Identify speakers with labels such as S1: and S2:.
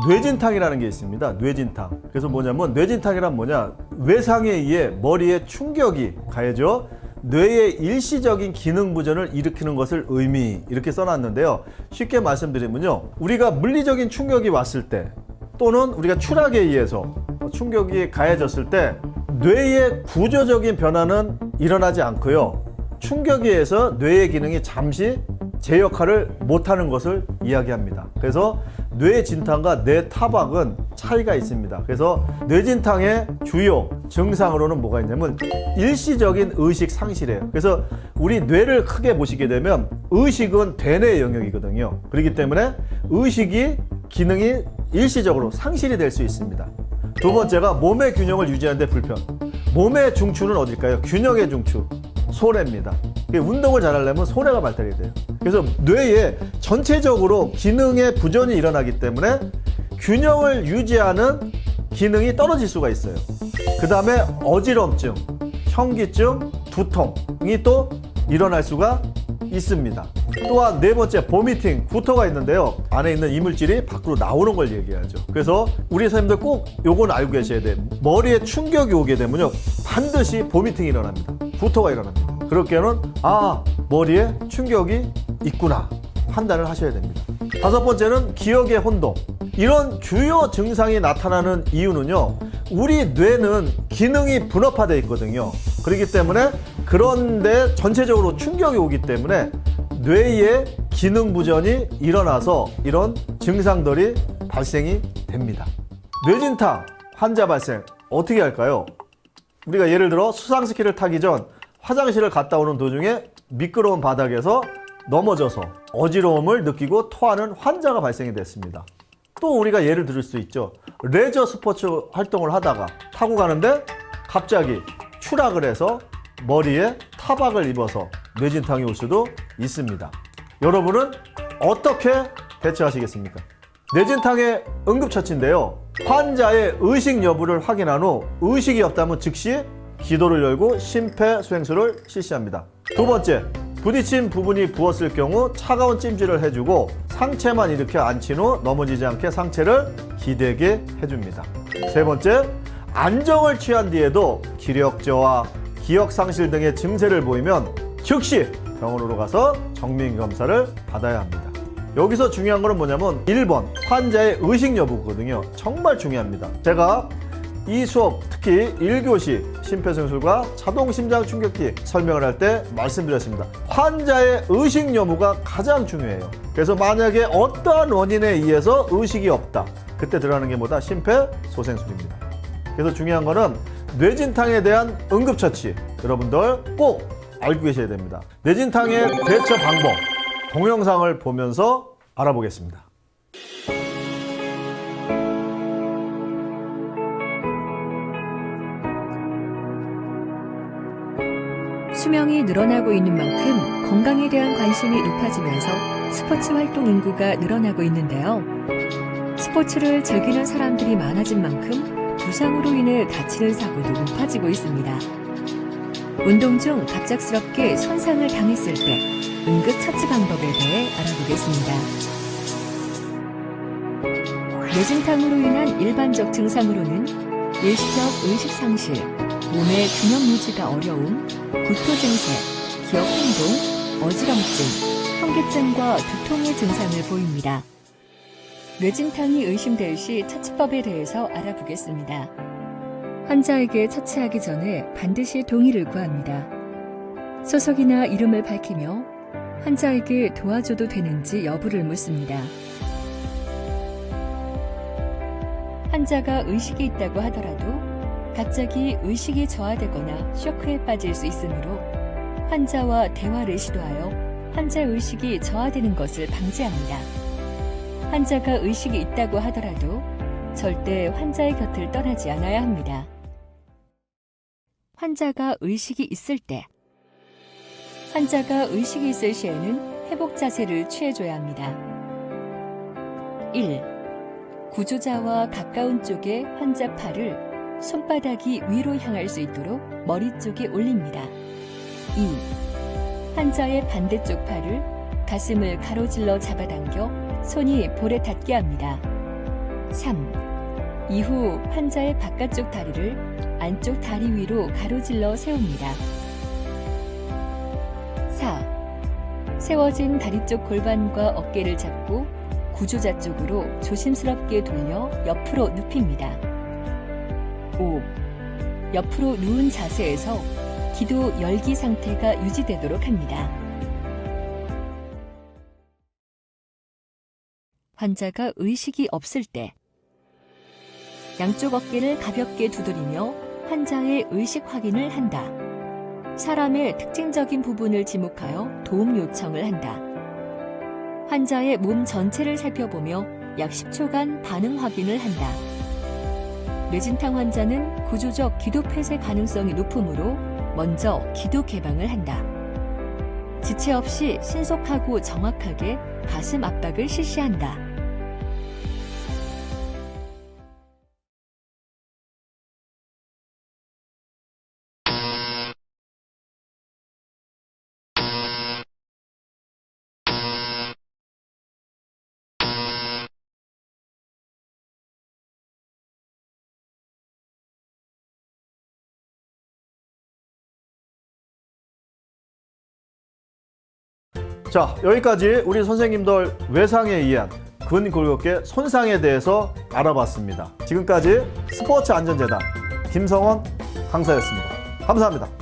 S1: 뇌진탕이라는 게 있습니다. 뇌진탕. 그래서 뭐냐면 뇌진탕이란 뭐냐? 외상에 의해 머리에 충격이 가해져 뇌의 일시적인 기능 부전을 일으키는 것을 의미 이렇게 써놨는데요. 쉽게 말씀드리면요. 우리가 물리적인 충격이 왔을 때 또는 우리가 추락에 의해서 충격이 가해졌을 때 뇌의 구조적인 변화는 일어나지 않고요. 충격에 의해서 뇌의 기능이 잠시 제 역할을 못하는 것을 이야기합니다. 그래서 뇌진탕과 뇌타박은 차이가 있습니다. 그래서 뇌진탕의 주요 증상으로는 뭐가 있냐면 일시적인 의식 상실이에요. 그래서 우리 뇌를 크게 보시게 되면 의식은 대뇌의 영역이거든요. 그렇기 때문에 의식이 기능이 일시적으로 상실이 될 수 있습니다. 두 번째가 몸의 균형을 유지하는 데 불편. 몸의 중추는 어딜까요? 균형의 중추. 소래입니다. 운동을 잘하려면 소래가 발달이 돼요. 그래서 뇌에 전체적으로 기능의 부전이 일어나기 때문에 균형을 유지하는 기능이 떨어질 수가 있어요. 그 다음에 어지럼증, 현기증, 두통이 또 일어날 수가 있습니다. 또한 네 번째 보미팅, 구토가 있는데요. 안에 있는 이물질이 밖으로 나오는 걸 얘기하죠. 그래서 우리 선생님들 꼭 요건 알고 계셔야 돼요. 머리에 충격이 오게 되면요. 반드시 보미팅이 일어납니다. 구토가 일어납니다. 그럴 경우는 머리에 충격이 있구나 판단을 하셔야 됩니다. 다섯 번째는 기억의 혼동. 이런 주요 증상이 나타나는 이유는요. 우리 뇌는 기능이 분업화되어 있거든요. 그렇기 때문에 그런데 전체적으로 충격이 오기 때문에 뇌의 기능 부전이 일어나서 이런 증상들이 발생이 됩니다. 뇌진탕 환자 발생 어떻게 할까요? 우리가 예를 들어 수상스키를 타기 전 화장실을 갔다 오는 도중에 미끄러운 바닥에서 넘어져서 어지러움을 느끼고 토하는 환자가 발생이 됐습니다. 또 우리가 예를 들을 수 있죠. 레저 스포츠 활동을 하다가 타고 가는데 갑자기 추락을 해서 머리에 타박을 입어서 뇌진탕이 올 수도 있습니다. 여러분은 어떻게 대처하시겠습니까? 뇌진탕의 응급처치인데요. 환자의 의식 여부를 확인한 후 의식이 없다면 즉시 기도를 열고 심폐소생술을 실시합니다. 두 번째, 부딪힌 부분이 부었을 경우 차가운 찜질을 해주고 상체만 일으켜 앉힌 후 넘어지지 않게 상체를 기대게 해줍니다. 세 번째, 안정을 취한 뒤에도 기력 저하, 기억 상실 등의 증세를 보이면 즉시 병원으로 가서 정밀 검사를 받아야 합니다. 여기서 중요한 거는 뭐냐면 1번 환자의 의식 여부거든요. 정말 중요합니다. 제가 이 수업 특히 1교시 심폐소생술과 자동심장충격기 설명을 할 때 말씀드렸습니다. 환자의 의식 여부가 가장 중요해요. 그래서 만약에 어떠한 원인에 의해서 의식이 없다. 그때 들어가는 게 뭐다? 심폐소생술입니다. 그래서 중요한 거는 뇌진탕에 대한 응급처치 여러분들 꼭 알고 계셔야 됩니다. 뇌진탕의 대처 방법 동영상을 보면서 알아보겠습니다.
S2: 수명이 늘어나고 있는 만큼 건강에 대한 관심이 높아지면서 스포츠 활동 인구가 늘어나고 있는데요. 스포츠를 즐기는 사람들이 많아진 만큼 부상으로 인해 다치는 사고도 높아지고 있습니다. 운동 중 갑작스럽게 손상을 당했을 때 응급처치 방법에 대해 알아보겠습니다. 뇌진탕으로 인한 일반적 증상으로는 일시적 의식상실, 몸의 균형 유지가 어려움, 구토 증세, 기억 혼동, 어지럼증, 현기증과 두통의 증상을 보입니다. 뇌진탕이 의심될 시 처치법에 대해서 알아보겠습니다. 환자에게 처치하기 전에 반드시 동의를 구합니다. 소속이나 이름을 밝히며 환자에게 도와줘도 되는지 여부를 묻습니다. 환자가 의식이 있다고 하더라도 갑자기 의식이 저하되거나 쇼크에 빠질 수 있으므로 환자와 대화를 시도하여 환자 의식이 저하되는 것을 방지합니다. 환자가 의식이 있다고 하더라도 절대 환자의 곁을 떠나지 않아야 합니다. 환자가 의식이 있을 때 환자가 의식이 있을 시에는 회복 자세를 취해줘야 합니다. 1. 구조자와 가까운 쪽의 환자 팔을 손바닥이 위로 향할 수 있도록 머리 쪽에 올립니다. 2. 환자의 반대쪽 팔을 가슴을 가로질러 잡아당겨 손이 볼에 닿게 합니다. 3. 이후 환자의 바깥쪽 다리를 안쪽 다리 위로 가로질러 세웁니다. 4. 세워진 다리 쪽 골반과 어깨를 잡고 구조자 쪽으로 조심스럽게 돌려 옆으로 눕힙니다. 5. 옆으로 누운 자세에서 기도 열기 상태가 유지되도록 합니다. 환자가 의식이 없을 때 양쪽 어깨를 가볍게 두드리며 환자의 의식 확인을 한다. 사람의 특징적인 부분을 지목하여 도움 요청을 한다. 환자의 몸 전체를 살펴보며 약 10초간 반응 확인을 한다. 뇌진탕 환자는 구조적 기도 폐쇄 가능성이 높으므로 먼저 기도 개방을 한다. 지체 없이 신속하고 정확하게 가슴 압박을 실시한다.
S1: 자, 여기까지 우리 선생님들 외상에 의한 근골격계 손상에 대해서 알아봤습니다. 지금까지 스포츠 안전재단 김성원 강사였습니다. 감사합니다.